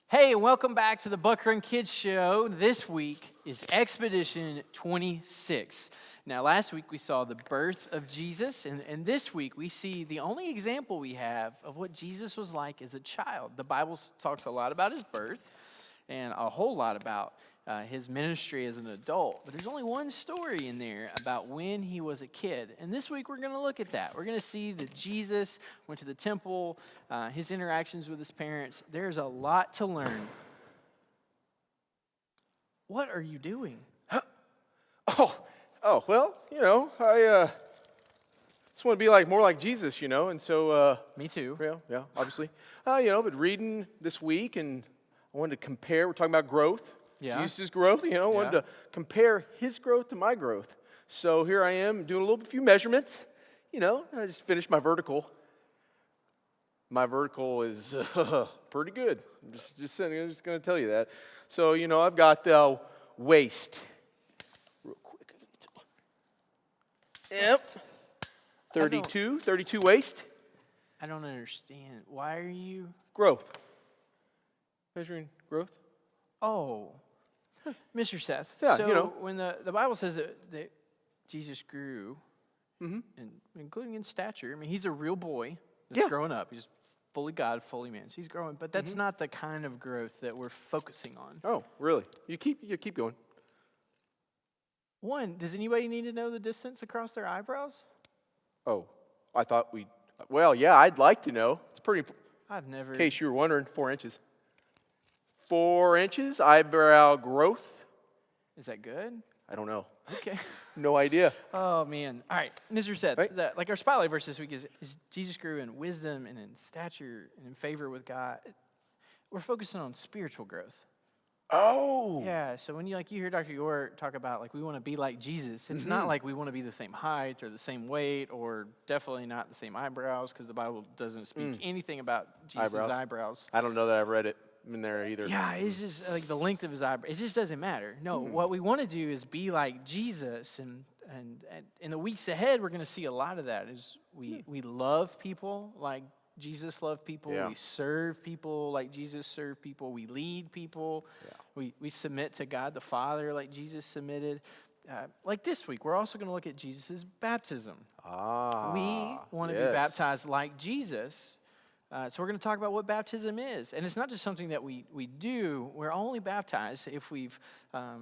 Hey, and welcome back to the BuckRunKids show. This week is Expedition 26. Now, last week we saw the birth of Jesus, and this week we see the only example we have of what Jesus was like as a child. The Bible talks a lot about his birth and a whole lot about his ministry as an adult, but there's only one story in there about when he was a kid. And this week we're going to look at that. We're going to see that Jesus went to the temple, his interactions with his parents. There's a lot to learn. What are you doing? Well, I just want to be more like Jesus, and so. Me too. Yeah, obviously. But reading this week, and I wanted to compare. We're talking about growth. Yeah. Jesus' growth. Wanted to compare his growth to my growth. So here I am doing a few measurements. I just finished my vertical. My vertical is pretty good. I'm just going to tell you that. So I've got the waist. Real quick. Yep. 32 waist. I don't understand. Why are you? Growth. Measuring growth. Oh, Mr. Seth. Yeah, so when the Bible says that Jesus grew, and including in stature, I mean, he's a real boy that's growing up. He's fully God, fully man. So he's growing, but that's not the kind of growth that we're focusing on. Oh, really? You keep going. One, does anybody need to know the distance across their eyebrows? Oh, I thought well, yeah, I'd like to know. It's pretty, I've never. in case you were wondering, 4 inches. 4 inches, eyebrow growth. Is that good? I don't know. Okay. No idea. Oh, man. All right, Mr. Seth, Right. our spotlight verse this week is Jesus grew in wisdom and in stature and in favor with God. We're focusing on spiritual growth. Oh. Yeah, so when you hear Dr. York talk about we want to be like Jesus, it's not like we want to be the same height or the same weight or definitely not the same eyebrows, because the Bible doesn't speak anything about Jesus' eyebrows. I don't know that I've read it in there either. Yeah, it's just the length of his eyebrows. It just doesn't matter. No, what we want to do is be like Jesus, and in the weeks ahead, we're going to see a lot of that. Is we love people like Jesus loved people. Yeah. We serve people like Jesus served people. We lead people. Yeah. We submit to God the Father like Jesus submitted. Like this week, we're also going to look at Jesus' baptism. We want to be baptized like Jesus. So we're going to talk about what baptism is. And it's not just something that we do. We're only baptized if we've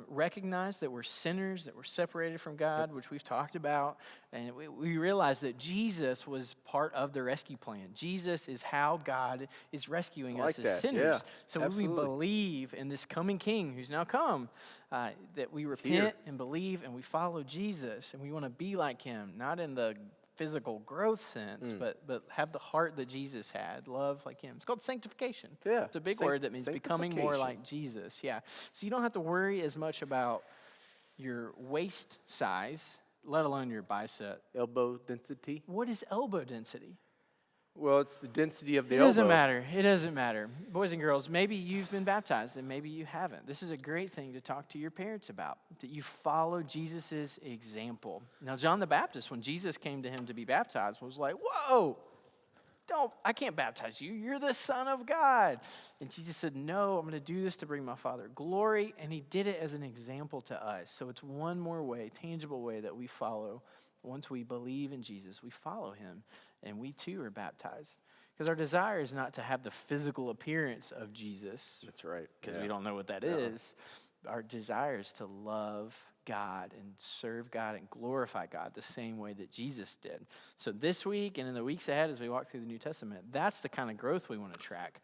recognized that we're sinners, that we're separated from God, which we've talked about. And we realize that Jesus was part of the rescue plan. Jesus is how God is rescuing us as sinners. Yeah, so when we believe in this coming King who's now come, that we repent and believe and we follow Jesus. And we want to be like him, not in the physical growth sense, but have the heart that Jesus had, love like him. It's called sanctification. Yeah. It's a big word that means becoming more like Jesus. Yeah. So you don't have to worry as much about your waist size, let alone your bicep. Elbow density. What is elbow density? Well, it's the density of the elbow. It doesn't matter. It doesn't matter. Boys and girls, maybe you've been baptized and maybe you haven't. This is a great thing to talk to your parents about, that you follow Jesus' example. Now, John the Baptist, when Jesus came to him to be baptized, was like, whoa, I can't baptize you. You're the Son of God. And Jesus said, no, I'm going to do this to bring my Father glory. And he did it as an example to us. So it's one more way, tangible way that we follow. Once we believe in Jesus, we follow him. And we too are baptized. Because our desire is not to have the physical appearance of Jesus. That's right. Because we don't know what that is. Our desire is to love God and serve God and glorify God the same way that Jesus did. So this week and in the weeks ahead as we walk through the New Testament, that's the kind of growth we want to track.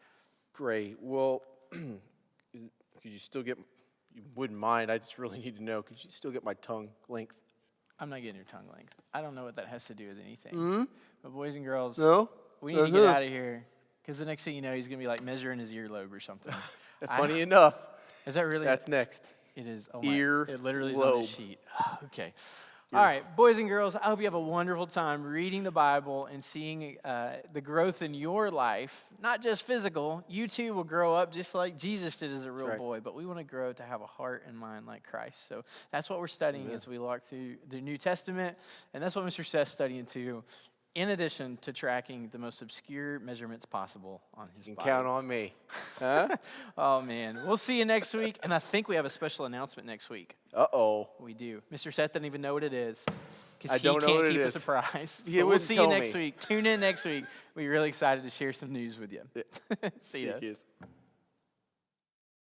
Great. Well, could you still get, you wouldn't mind, I just really need to know, could you still get my tongue length? I'm not getting your tongue length. I don't know what that has to do with anything. But boys and girls, we need to get out of here. Because the next thing you know, he's going to be measuring his earlobe or something. Funny enough. Is that really? That's next. It is. Oh Ear it literally is lobe. on the sheet. Okay. All right, boys and girls, I hope you have a wonderful time reading the Bible and seeing the growth in your life, not just physical. You too will grow up just like Jesus did as a real boy, but we want to grow to have a heart and mind like Christ. So that's what we're studying as we walk through the New Testament, and that's what Mr. Seth's studying too. in addition to tracking the most obscure measurements possible on his You can body. count on me. Huh? Oh, man. We'll see you next week. And I think we have a special announcement next week. Uh-oh. We do. Mr. Seth doesn't even know what it is. I don't know what it He can't keep a is. surprise. He But we'll wouldn't see you tell next me. week. Tune in next week. We're really excited to share some news with you. See ya. Kids.